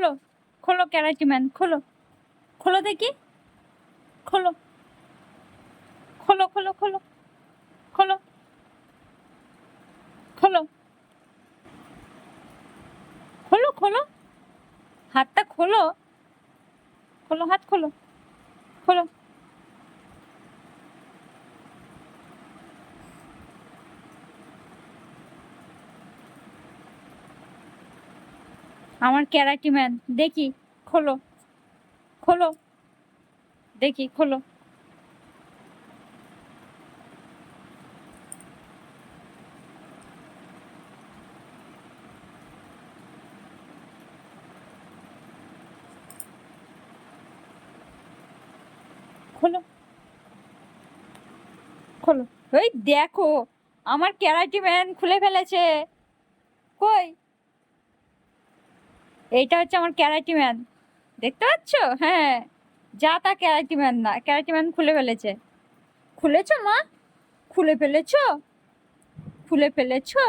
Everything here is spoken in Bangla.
খোলো খোলো ক্যারাটি ম্যান, খোলো খোলো দেখি, খোলো খোলো খোলো খোলো খোলো খোলো খোলো খোলো হাতটা খোলো, খোলো হাত খোলো, খোলো। আমার ক্যারাটি ম্যান, দেখি খোলো খোলো দেখি, খোলো খোলো খোলো। ওই দেখো আমার ক্যারাটি ম্যান খুলে ফেলেছে। কই, এইটা হচ্ছে আমার ক্যারাটি ম্যান, দেখতে পাচ্ছ? হ্যাঁ, যা তা ক্যারাটি ম্যান না, ক্যারাটি ম্যান খুলে ফেলেছে। খুলেছো মা, খুলে ফেলেছো, খুলে ফেলেছো।